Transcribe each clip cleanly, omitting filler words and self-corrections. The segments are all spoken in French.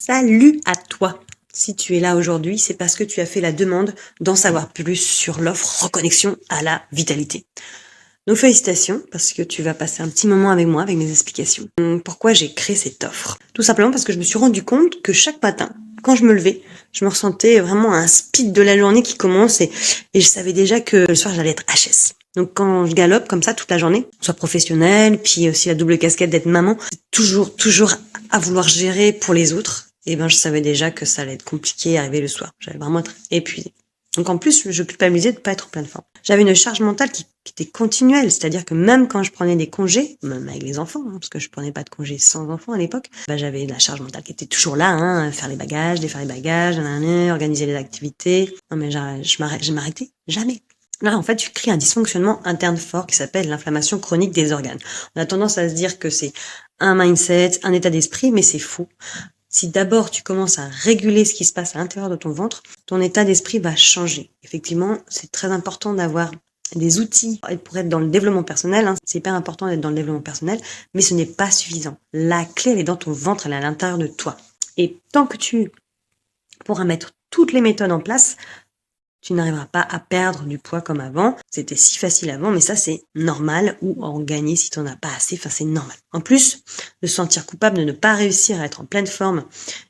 Salut à toi! Si tu es là aujourd'hui, c'est parce que tu as fait la demande d'en savoir plus sur l'offre Reconnexion à la vitalité. Donc félicitations, parce que tu vas passer un petit moment avec moi, avec mes explications. Pourquoi j'ai créé cette offre? Tout simplement parce que je me suis rendu compte que chaque matin, quand je me levais, je me ressentais vraiment un speed de la journée qui commence et je savais déjà que le soir j'allais être HS. Donc quand je galope comme ça toute la journée, soit professionnelle, puis aussi la double casquette d'être maman, toujours à vouloir gérer pour les autres, et ben je savais déjà que ça allait être compliqué à arriver le soir. J'allais vraiment être épuisée. Donc en plus, je culpabilisais de pas être en pleine forme. J'avais une charge mentale qui était continuelle, c'est-à-dire que même quand je prenais des congés, même avec les enfants, parce que je prenais pas de congés sans enfants à l'époque, j'avais la charge mentale qui était toujours là, faire les bagages, défaire les bagages, organiser les activités. Non mais je m'arrêtais jamais. Là, en fait, tu crées un dysfonctionnement interne fort qui s'appelle l'inflammation chronique des organes. On a tendance à se dire que c'est un mindset, un état d'esprit, mais c'est faux. Si d'abord tu commences à réguler ce qui se passe à l'intérieur de ton ventre, ton état d'esprit va changer. Effectivement, c'est très important d'avoir des outils pour être dans le développement personnel. C'est hyper important d'être dans le développement personnel, mais ce n'est pas suffisant. La clé, elle est dans ton ventre, elle est à l'intérieur de toi. Et tant que tu pourras mettre toutes les méthodes en place, tu n'arriveras pas à perdre du poids comme avant. C'était si facile avant, mais ça c'est normal, ou en gagner si tu n'en as pas assez, c'est normal. En plus, de se sentir coupable de ne pas réussir à être en pleine forme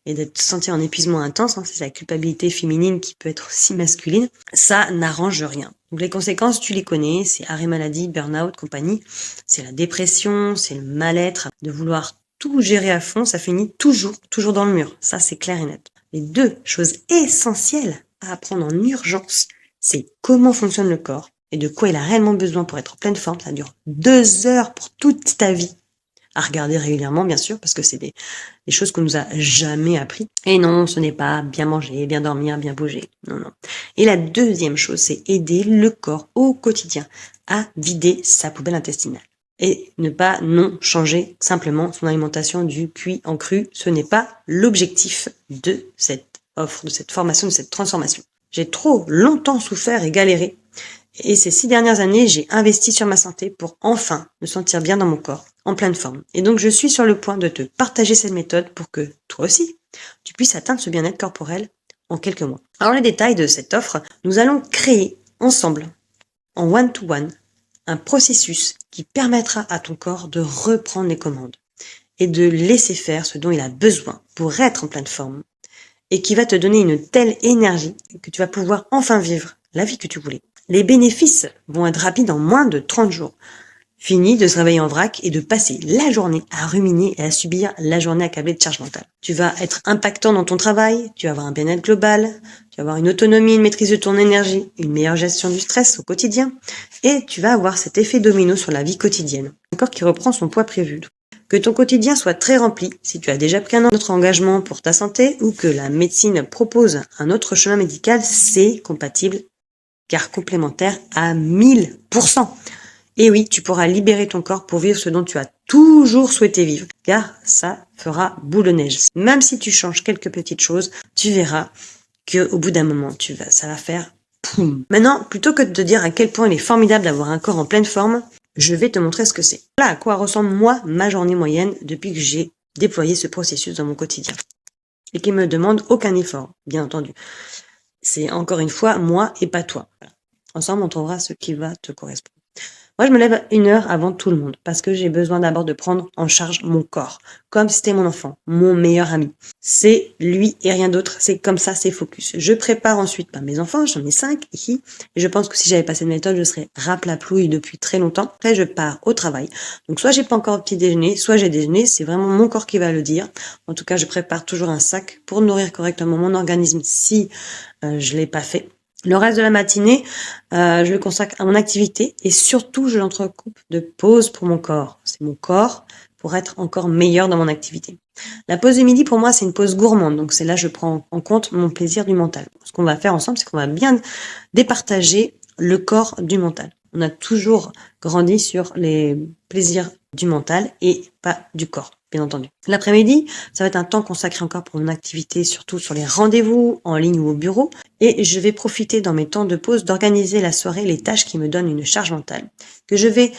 et d'être senti en épuisement intense, c'est la culpabilité féminine qui peut être aussi masculine, ça n'arrange rien. Donc les conséquences, tu les connais, c'est arrêt maladie, burn-out, compagnie, c'est la dépression, c'est le mal-être, de vouloir tout gérer à fond, ça finit toujours dans le mur. Ça c'est clair et net. Les deux choses essentielles à apprendre en urgence, c'est comment fonctionne le corps et de quoi il a réellement besoin pour être en pleine forme. Ça dure 2 heures pour toute ta vie. À regarder régulièrement, bien sûr, parce que c'est des choses qu'on nous a jamais appris. Et non, ce n'est pas bien manger, bien dormir, bien bouger. Non. Et la deuxième chose, c'est aider le corps au quotidien à vider sa poubelle intestinale. Et ne pas changer simplement son alimentation du cuit en cru. Ce n'est pas l'objectif de cette offre, de cette formation, de cette transformation. J'ai trop longtemps souffert et galéré. Et ces 6 dernières années, j'ai investi sur ma santé pour enfin me sentir bien dans mon corps, en pleine forme. Et donc, je suis sur le point de te partager cette méthode pour que toi aussi, tu puisses atteindre ce bien-être corporel en quelques mois. Alors, les détails de cette offre, nous allons créer ensemble, en one-to-one, un processus qui permettra à ton corps de reprendre les commandes et de laisser faire ce dont il a besoin pour être en pleine forme et qui va te donner une telle énergie que tu vas pouvoir enfin vivre la vie que tu voulais. Les bénéfices vont être rapides en moins de 30 jours. Fini de se réveiller en vrac et de passer la journée à ruminer et à subir la journée accablée de charge mentale. Tu vas être impactant dans ton travail, tu vas avoir un bien-être global, tu vas avoir une autonomie, une maîtrise de ton énergie, une meilleure gestion du stress au quotidien, et tu vas avoir cet effet domino sur la vie quotidienne. Un corps qui reprend son poids prévu. Que ton quotidien soit très rempli, si tu as déjà pris un autre engagement pour ta santé ou que la médecine propose un autre chemin médical, c'est compatible car complémentaire à 1000%. Et oui, tu pourras libérer ton corps pour vivre ce dont tu as toujours souhaité vivre, car ça fera boule de neige. Même si tu changes quelques petites choses, tu verras qu'au bout d'un moment, ça va faire poum. Maintenant, plutôt que de te dire à quel point il est formidable d'avoir un corps en pleine forme, je vais te montrer ce que c'est. Voilà à quoi ressemble moi ma journée moyenne depuis que j'ai déployé ce processus dans mon quotidien. Et qui me demande aucun effort, bien entendu. C'est encore une fois moi et pas toi. Voilà. Ensemble, on trouvera ce qui va te correspondre. Moi, je me lève 1 heure avant tout le monde parce que j'ai besoin d'abord de prendre en charge mon corps, comme si c'était mon enfant, mon meilleur ami. C'est lui et rien d'autre, c'est comme ça, c'est focus. Je prépare ensuite mes enfants, j'en ai 5 ici, et je pense que si j'avais pas cette méthode, je serais raplaplouille depuis très longtemps. Après, je pars au travail. Donc, soit j'ai pas encore petit déjeuner, soit j'ai déjeuné, c'est vraiment mon corps qui va le dire. En tout cas, je prépare toujours un sac pour nourrir correctement mon organisme si je l'ai pas fait. Le reste de la matinée, je le consacre à mon activité et surtout, je l'entrecoupe de pauses pour mon corps. C'est mon corps pour être encore meilleur dans mon activité. La pause du midi, pour moi, c'est une pause gourmande. Donc, c'est là je prends en compte mon plaisir du mental. Ce qu'on va faire ensemble, c'est qu'on va bien départager le corps du mental. On a toujours grandi sur les plaisirs du mental et pas du corps, bien entendu. L'après-midi, ça va être un temps consacré encore pour mon activité, surtout sur les rendez-vous en ligne ou au bureau. Et je vais profiter dans mes temps de pause d'organiser la soirée, les tâches qui me donnent une charge mentale, que je vais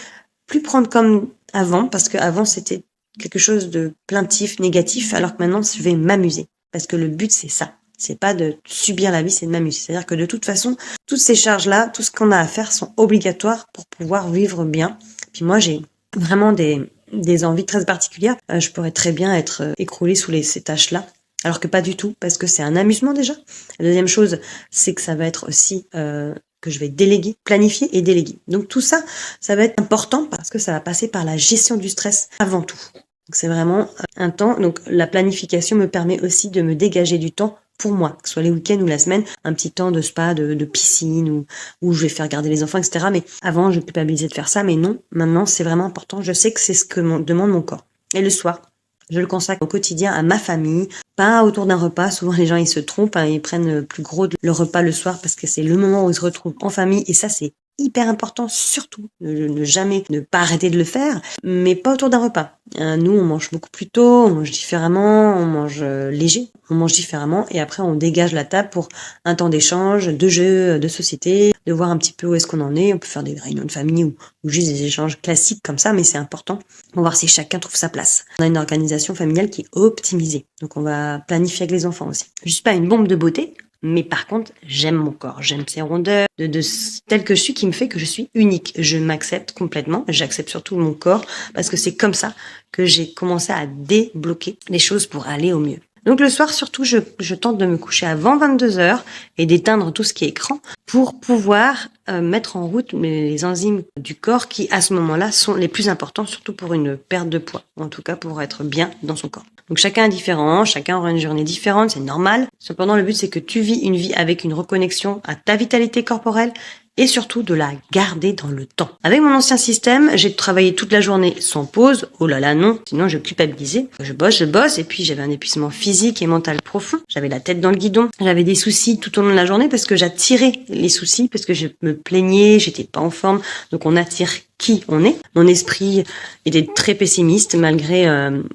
plus prendre comme avant, parce qu'avant c'était quelque chose de plaintif, négatif, alors que maintenant je vais m'amuser. parce que le but, c'est ça. C'est pas de subir la vie, c'est de m'amuser. C'est-à-dire que de toute façon, toutes ces charges-là, tout ce qu'on a à faire sont obligatoires pour pouvoir vivre bien. Puis moi, j'ai vraiment des envies très particulières. Je pourrais très bien être écroulée sous ces tâches-là. Alors que pas du tout, parce que c'est un amusement déjà. La deuxième chose, c'est que ça va être aussi que je vais déléguer, planifier et déléguer. Donc tout ça, ça va être important parce que ça va passer par la gestion du stress avant tout. Donc c'est vraiment un temps. Donc la planification me permet aussi de me dégager du temps pour moi, que ce soit les week-ends ou la semaine, un petit temps de spa, de piscine, où je vais faire garder les enfants, etc. Mais avant, je culpabilisais de faire ça, mais non, maintenant, c'est vraiment important. Je sais que c'est ce que demande mon corps. Et le soir, je le consacre au quotidien à ma famille, pas autour d'un repas. Souvent, les gens, ils se trompent, hein, ils prennent le plus gros de le repas le soir parce que c'est le moment où ils se retrouvent en famille. Et ça, c'est hyper important, surtout ne jamais ne pas arrêter de le faire, mais pas autour d'un repas. Nous, on mange beaucoup plus tôt, on mange différemment, on mange léger, on mange différemment, et après on dégage la table pour un temps d'échange, de jeu, de société, de voir un petit peu où est-ce qu'on en est. On peut faire des réunions de famille ou juste des échanges classiques comme ça, mais c'est important pour voir si chacun trouve sa place. On a une organisation familiale qui est optimisée, donc on va planifier avec les enfants aussi. Je suis pas une bombe de beauté, mais par contre, j'aime mon corps, j'aime ses rondeurs, de tel que je suis, qui me fait que je suis unique. Je m'accepte complètement, j'accepte surtout mon corps, parce que c'est comme ça que j'ai commencé à débloquer les choses pour aller au mieux. Donc le soir, surtout, je tente de me coucher avant 22h et d'éteindre tout ce qui est écran pour pouvoir mettre en route les enzymes du corps qui, à ce moment-là, sont les plus importants, surtout pour une perte de poids, ou en tout cas pour être bien dans son corps. Donc chacun est différent, chacun aura une journée différente, c'est normal. Cependant, le but, c'est que tu vis une vie avec une reconnexion à ta vitalité corporelle et surtout de la garder dans le temps. Avec mon ancien système, j'ai travaillé toute la journée sans pause. Oh là là, non, sinon je culpabilisais. Je bosse, et puis j'avais un épuisement physique et mental profond. J'avais la tête dans le guidon. J'avais des soucis tout au long de la journée parce que j'attirais les soucis, parce que je me plaignais, j'étais pas en forme. Donc on attire qui on est. Mon esprit était très pessimiste malgré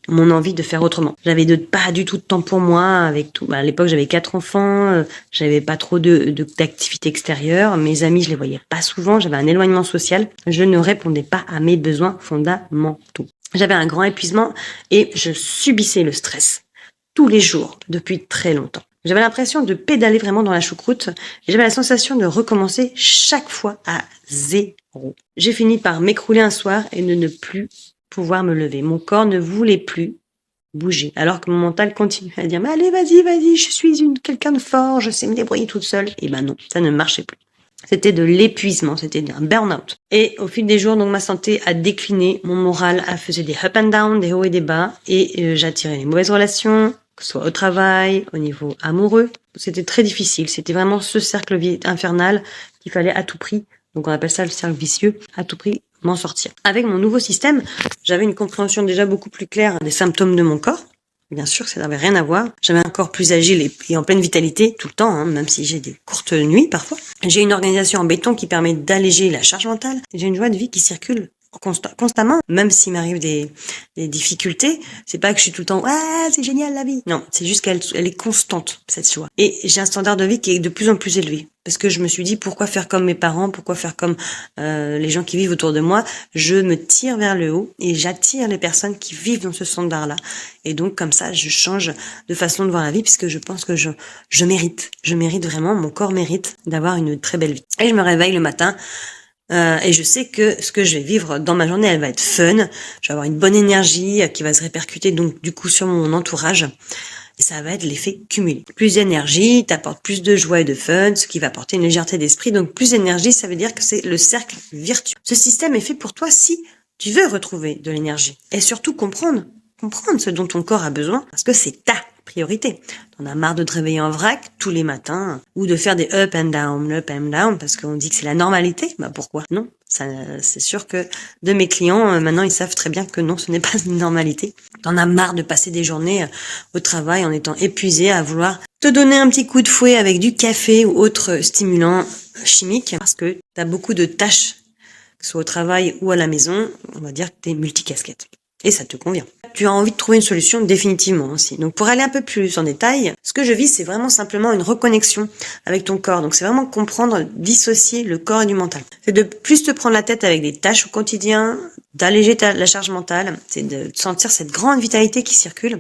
mon envie de faire autrement. J'avais pas du tout de temps pour moi avec tout. À l'époque, j'avais 4 enfants, j'avais pas trop d'activités extérieures. Mes amis, je les voyais pas souvent. J'avais un éloignement social. Je ne répondais pas à mes besoins fondamentaux. J'avais un grand épuisement et je subissais le stress tous les jours depuis très longtemps. J'avais l'impression de pédaler vraiment dans la choucroute et j'avais la sensation de recommencer chaque fois à zéro. J'ai fini par m'écrouler un soir et de ne plus pouvoir me lever. Mon corps ne voulait plus bouger, alors que mon mental continuait à dire « Mais allez, vas-y, je suis quelqu'un de fort, je sais me débrouiller toute seule. » Et ben non, ça ne marchait plus. C'était de l'épuisement, c'était un burn-out. Et au fil des jours, donc ma santé a décliné, mon moral a fait des up and down, des hauts et des bas, et j'attirais les mauvaises relations, que ce soit au travail, au niveau amoureux. C'était très difficile, c'était vraiment ce cercle infernal qu'il fallait à tout prix, donc on appelle ça le cercle vicieux, à tout prix m'en sortir. Avec mon nouveau système, j'avais une compréhension déjà beaucoup plus claire des symptômes de mon corps. Bien sûr, ça n'avait rien à voir. J'avais un corps plus agile et en pleine vitalité tout le temps, hein, même si j'ai des courtes nuits parfois. J'ai une organisation en béton qui permet d'alléger la charge mentale. J'ai une joie de vie qui circule constamment, même s'il m'arrive des difficultés. C'est pas que je suis tout le temps ouais, c'est génial la vie. Non, c'est juste qu'elle est constante, cette joie. Et j'ai un standard de vie qui est de plus en plus élevé. Parce que je me suis dit, pourquoi faire comme mes parents, pourquoi faire comme les gens qui vivent autour de moi. Je me tire vers le haut et j'attire les personnes qui vivent dans ce standard-là. Et donc, comme ça, je change de façon de voir la vie puisque je pense que je mérite. Je mérite vraiment, mon corps mérite d'avoir une très belle vie. Et je me réveille le matin et je sais que ce que je vais vivre dans ma journée, elle va être fun. Je vais avoir une bonne énergie qui va se répercuter donc du coup sur mon entourage. Et ça va être l'effet cumulé. Plus d'énergie, t'apportes plus de joie et de fun, ce qui va apporter une légèreté d'esprit. Donc plus d'énergie, ça veut dire que c'est le cercle vertueux. Ce système est fait pour toi si tu veux retrouver de l'énergie. Et surtout comprendre ce dont ton corps a besoin, parce que c'est ta priorité. T'en as marre de te réveiller en vrac tous les matins, ou de faire des up and down, parce qu'on dit que c'est la normalité. Bah pourquoi? Non. Ça, c'est sûr que de mes clients, maintenant, ils savent très bien que non, ce n'est pas une normalité. T'en as marre de passer des journées au travail en étant épuisé à vouloir te donner un petit coup de fouet avec du café ou autre stimulant chimique, parce que t'as beaucoup de tâches, que ce soit au travail ou à la maison. On va dire que t'es multicasquette. et ça te convient. Tu as envie de trouver une solution définitivement aussi. Donc pour aller un peu plus en détail, ce que je vis, c'est vraiment simplement une reconnexion avec ton corps. Donc c'est vraiment comprendre, dissocier le corps et du mental. C'est de plus te prendre la tête avec des tâches au quotidien, d'alléger la charge mentale, c'est de sentir cette grande vitalité qui circule.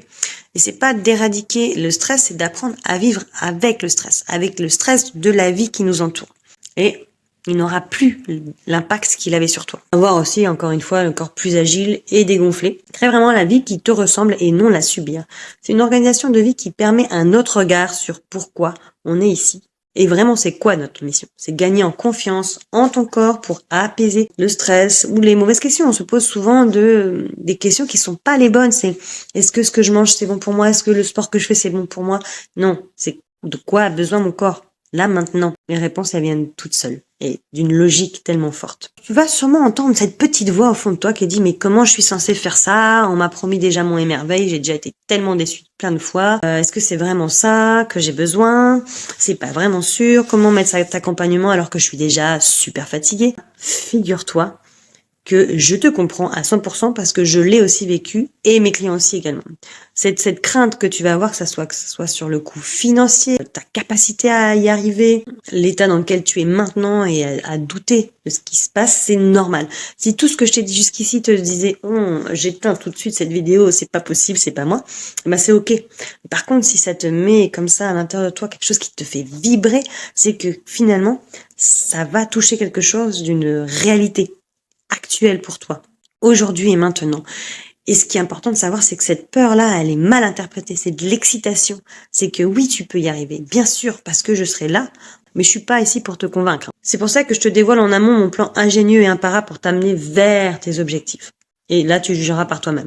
Et c'est pas d'éradiquer le stress, c'est d'apprendre à vivre avec le stress de la vie qui nous entoure. Et il n'aura plus l'impact qu'il avait sur toi. Avoir aussi, encore une fois, le corps plus agile et dégonflé. Créer vraiment la vie qui te ressemble et non la subir. C'est une organisation de vie qui permet un autre regard sur pourquoi on est ici. Et vraiment, c'est quoi notre mission? C'est gagner en confiance en ton corps pour apaiser le stress ou les mauvaises questions. On se pose souvent des questions qui sont pas les bonnes. C'est, est-ce que ce que je mange, c'est bon pour moi? Est-ce que le sport que je fais, c'est bon pour moi? Non, c'est de quoi a besoin mon corps? Là, maintenant, les réponses, elles viennent toutes seules et d'une logique tellement forte. Tu vas sûrement entendre cette petite voix au fond de toi qui dit « Mais comment je suis censée faire ça? On m'a promis déjà mon émerveil, j'ai déjà été tellement déçue plein de fois. Est-ce que c'est vraiment ça que j'ai besoin? C'est pas vraiment sûr. Comment mettre cet accompagnement alors que je suis déjà super fatiguée ?» Figure-toi que je te comprends à 100% parce que je l'ai aussi vécu et mes clients aussi également. Cette crainte que tu vas avoir, que ce soit sur le coût financier, ta capacité à y arriver, l'état dans lequel tu es maintenant et à douter de ce qui se passe, c'est normal. Si tout ce que je t'ai dit jusqu'ici te disait j'éteins tout de suite cette vidéo, c'est pas possible, c'est pas moi, bah c'est ok. Par contre, si ça te met comme ça à l'intérieur de toi quelque chose qui te fait vibrer, c'est que finalement, ça va toucher quelque chose d'une réalité actuelle pour toi, aujourd'hui et maintenant. Et ce qui est important de savoir, c'est que cette peur-là, elle est mal interprétée. C'est de l'excitation. C'est que oui, tu peux y arriver. Bien sûr, parce que je serai là, mais je suis pas ici pour te convaincre. C'est pour ça que je te dévoile en amont mon plan ingénieux et imparable pour t'amener vers tes objectifs. Et là, tu jugeras par toi-même.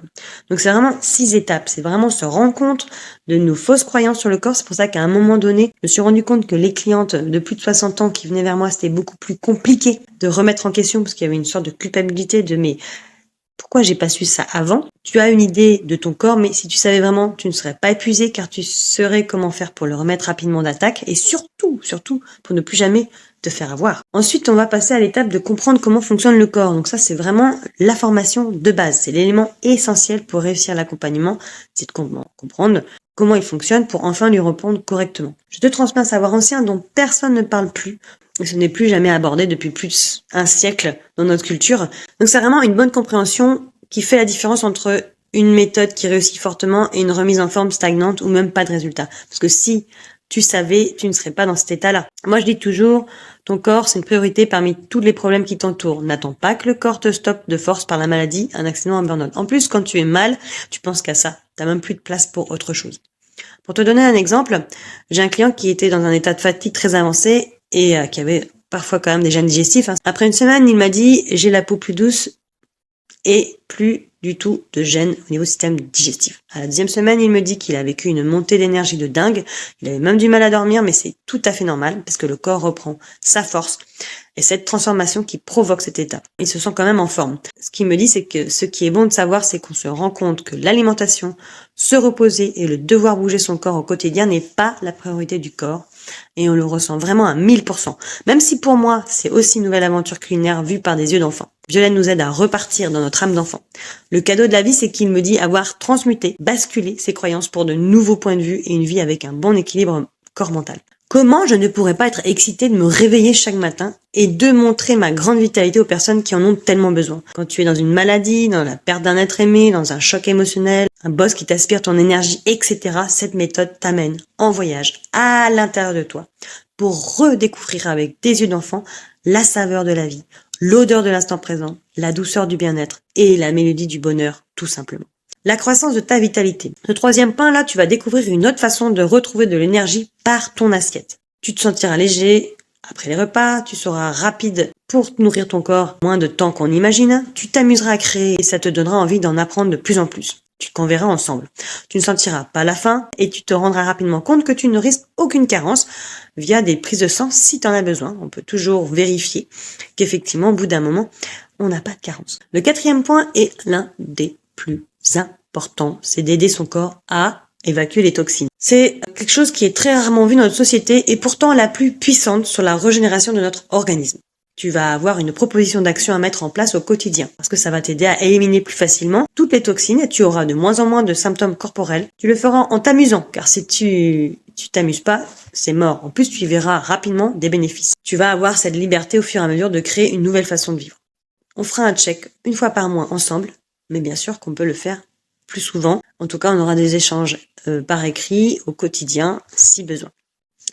Donc, c'est vraiment 6 étapes. C'est vraiment se rendre compte de nos fausses croyances sur le corps. C'est pour ça qu'à un moment donné, je me suis rendu compte que les clientes de plus de 60 ans qui venaient vers moi, c'était beaucoup plus compliqué de remettre en question parce qu'il y avait une sorte de culpabilité de mais pourquoi j'ai pas su ça avant? Tu as une idée de ton corps, mais si tu savais vraiment, tu ne serais pas épuisé car tu saurais comment faire pour le remettre rapidement d'attaque et surtout, pour ne plus jamais te faire avoir. Ensuite, on va passer à l'étape de comprendre comment fonctionne le corps. Donc ça, c'est vraiment la formation de base. C'est l'élément essentiel pour réussir l'accompagnement. C'est de comprendre comment il fonctionne pour enfin lui répondre correctement. Je te transmets un savoir ancien dont personne ne parle plus. Et ce n'est plus jamais abordé depuis plus d'un siècle dans notre culture. Donc c'est vraiment une bonne compréhension qui fait la différence entre une méthode qui réussit fortement et une remise en forme stagnante ou même pas de résultat. Parce que si tu savais, tu ne serais pas dans cet état-là. Moi, je dis toujours, ton corps, c'est une priorité parmi tous les problèmes qui t'entourent. N'attends pas que le corps te stoppe de force par la maladie, un accident, un burn-out. En plus, quand tu es mal, tu penses qu'à ça. T'as même plus de place pour autre chose. Pour te donner un exemple, j'ai un client qui était dans un état de fatigue très avancé et qui avait parfois quand même des gènes digestifs. Après une semaine, il m'a dit « j'ai la peau plus douce et plus du tout de gêne au niveau système digestif ». À la 2e semaine, il me dit qu'il a vécu une montée d'énergie de dingue. Il avait même du mal à dormir, mais c'est tout à fait normal parce que le corps reprend sa force et cette transformation qui provoque cet état. Il se sent quand même en forme. Ce qu'il me dit, c'est que ce qui est bon de savoir, c'est qu'on se rend compte que l'alimentation, se reposer et le devoir bouger son corps au quotidien n'est pas la priorité du corps. Et on le ressent vraiment à 1000%. Même si pour moi, c'est aussi une nouvelle aventure culinaire vue par des yeux d'enfant. Violaine nous aide à repartir dans notre âme d'enfant. Le cadeau de la vie, c'est qu'il me dit avoir transmuté, basculé ses croyances pour de nouveaux points de vue et une vie avec un bon équilibre corps-mental. Comment je ne pourrais pas être excitée de me réveiller chaque matin et de montrer ma grande vitalité aux personnes qui en ont tellement besoin? Quand tu es dans une maladie, dans la perte d'un être aimé, dans un choc émotionnel, un boss qui t'aspire ton énergie, etc., cette méthode t'amène en voyage à l'intérieur de toi pour redécouvrir avec des yeux d'enfant la saveur de la vie, l'odeur de l'instant présent, la douceur du bien-être et la mélodie du bonheur, tout simplement. La croissance de ta vitalité. Ce 3e point là, tu vas découvrir une autre façon de retrouver de l'énergie par ton assiette. Tu te sentiras léger après les repas, tu seras rapide pour nourrir ton corps, moins de temps qu'on imagine, tu t'amuseras à créer et ça te donnera envie d'en apprendre de plus en plus. Tu t'en verras ensemble. Tu ne sentiras pas la faim et tu te rendras rapidement compte que tu ne risques aucune carence via des prises de sang si tu en as besoin. On peut toujours vérifier qu'effectivement, au bout d'un moment, on n'a pas de carence. Le 4e point est l'un des plus importants, c'est d'aider son corps à évacuer les toxines. C'est quelque chose qui est très rarement vu dans notre société et pourtant la plus puissante sur la régénération de notre organisme. tu vas avoir une proposition d'action à mettre en place au quotidien parce que ça va t'aider à éliminer plus facilement toutes les toxines et tu auras de moins en moins de symptômes corporels. Tu le feras en t'amusant car si tu t'amuses pas, c'est mort. En plus, tu y verras rapidement des bénéfices. Tu vas avoir cette liberté au fur et à mesure de créer une nouvelle façon de vivre. On fera un check une fois par mois ensemble, mais bien sûr qu'on peut le faire plus souvent. En tout cas, on aura des échanges par écrit au quotidien si besoin.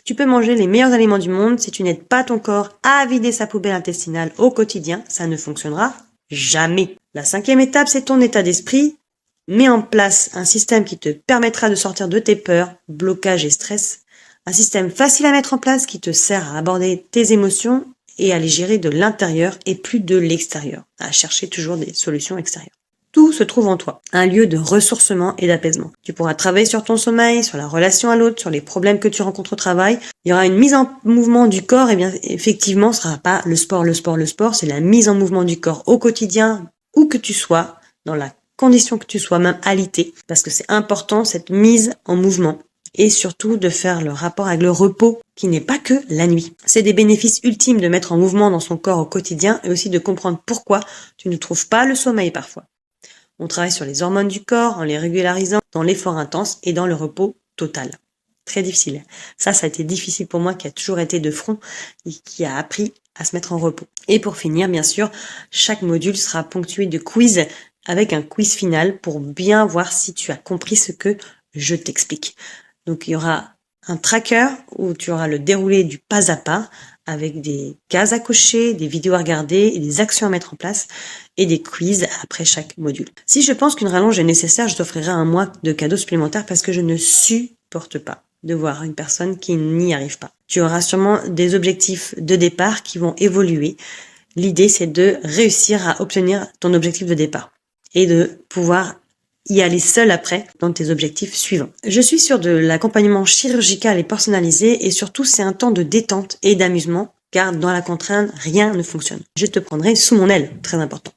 Tu peux manger les meilleurs aliments du monde, si tu n'aides pas ton corps à vider sa poubelle intestinale au quotidien, ça ne fonctionnera jamais. La 5e étape, c'est ton état d'esprit. Mets en place un système qui te permettra de sortir de tes peurs, blocages et stress. Un système facile à mettre en place qui te sert à aborder tes émotions et à les gérer de l'intérieur et plus de l'extérieur, à chercher toujours des solutions extérieures. Tout se trouve en toi, un lieu de ressourcement et d'apaisement. Tu pourras travailler sur ton sommeil, sur la relation à l'autre, sur les problèmes que tu rencontres au travail. Il y aura une mise en mouvement du corps et bien effectivement, ce sera pas le sport, c'est la mise en mouvement du corps au quotidien, où que tu sois, dans la condition que tu sois, même alité, parce que c'est important cette mise en mouvement. Et surtout de faire le rapport avec le repos qui n'est pas que la nuit. C'est des bénéfices ultimes de mettre en mouvement dans son corps au quotidien et aussi de comprendre pourquoi tu ne trouves pas le sommeil parfois. On travaille sur les hormones du corps en les régularisant dans l'effort intense et dans le repos total. Très difficile. Ça a été difficile pour moi qui a toujours été de front et qui a appris à se mettre en repos. Et pour finir, bien sûr, chaque module sera ponctué de quiz avec un quiz final pour bien voir si tu as compris ce que je t'explique. Donc il y aura un tracker où tu auras le déroulé du pas à pas avec des cases à cocher, des vidéos à regarder et des actions à mettre en place et des quiz après chaque module. Si je pense qu'une rallonge est nécessaire, je t'offrirai un mois de cadeaux supplémentaires parce que je ne supporte pas de voir une personne qui n'y arrive pas. Tu auras sûrement des objectifs de départ qui vont évoluer. L'idée, c'est de réussir à obtenir ton objectif de départ et de pouvoir y aller seul après dans tes objectifs suivants. Je suis sur de l'accompagnement chirurgical et personnalisé et surtout c'est un temps de détente et d'amusement car dans la contrainte, rien ne fonctionne. Je te prendrai sous mon aile, très important.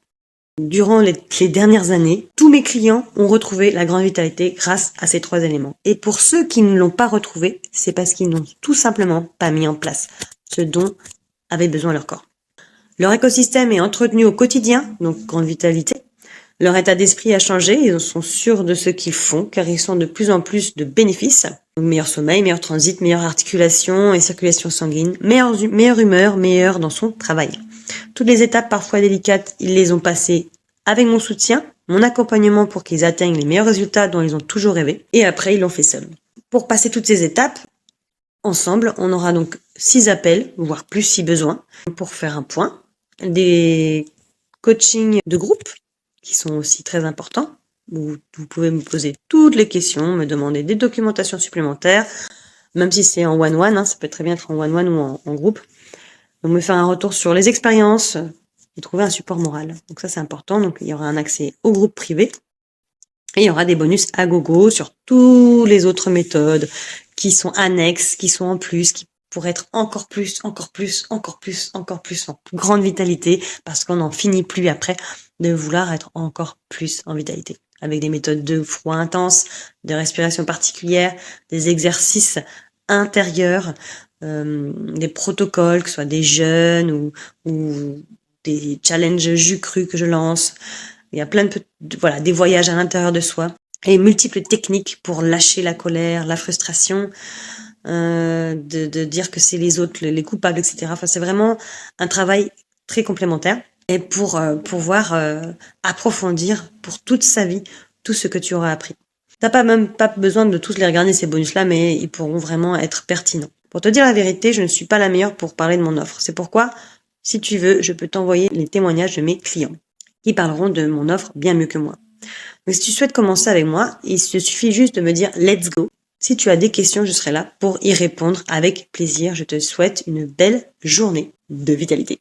Durant les dernières années, tous mes clients ont retrouvé la grande vitalité grâce à ces 3 éléments. Et pour ceux qui ne l'ont pas retrouvé, c'est parce qu'ils n'ont tout simplement pas mis en place ce dont avait besoin leur corps. Leur écosystème est entretenu au quotidien, donc grande vitalité. Leur état d'esprit a changé, ils sont sûrs de ce qu'ils font car ils sont de plus en plus de bénéfices. Donc, meilleur sommeil, meilleur transit, meilleure articulation et circulation sanguine, meilleure humeur, meilleure dans son travail. Toutes les étapes parfois délicates, ils les ont passées avec mon soutien, mon accompagnement pour qu'ils atteignent les meilleurs résultats dont ils ont toujours rêvé et après ils l'ont fait seuls. Pour passer toutes ces étapes, ensemble, on aura donc 6 appels, voire plus si besoin, pour faire un point, des coachings de groupe qui sont aussi très importants, où vous pouvez me poser toutes les questions, me demander des documentations supplémentaires, même si c'est en one-one, ça peut très bien être en one-one ou en groupe. Donc me faire un retour sur les expériences et trouver un support moral. Donc ça c'est important, donc il y aura un accès au groupe privé et il y aura des bonus à gogo sur toutes les autres méthodes qui sont annexes, qui sont en plus, qui pourraient être encore plus en grande vitalité parce qu'on n'en finit plus après de vouloir être encore plus en vitalité. Avec des méthodes de froid intense, de respiration particulière, des exercices intérieurs, des protocoles, que ce soit des jeûnes ou des challenges jus cru que je lance. Il y a plein des voyages à l'intérieur de soi et multiples techniques pour lâcher la colère, la frustration, de dire que c'est les autres, les coupables, etc. Enfin, c'est vraiment un travail très complémentaire et pour pouvoir approfondir pour toute sa vie tout ce que tu auras appris. T'as même pas besoin de tous les regarder ces bonus-là, mais ils pourront vraiment être pertinents. Pour te dire la vérité, je ne suis pas la meilleure pour parler de mon offre. C'est pourquoi, si tu veux, je peux t'envoyer les témoignages de mes clients qui parleront de mon offre bien mieux que moi. Donc si tu souhaites commencer avec moi, il te suffit juste de me dire « let's go ». Si tu as des questions, je serai là pour y répondre avec plaisir. Je te souhaite une belle journée de vitalité.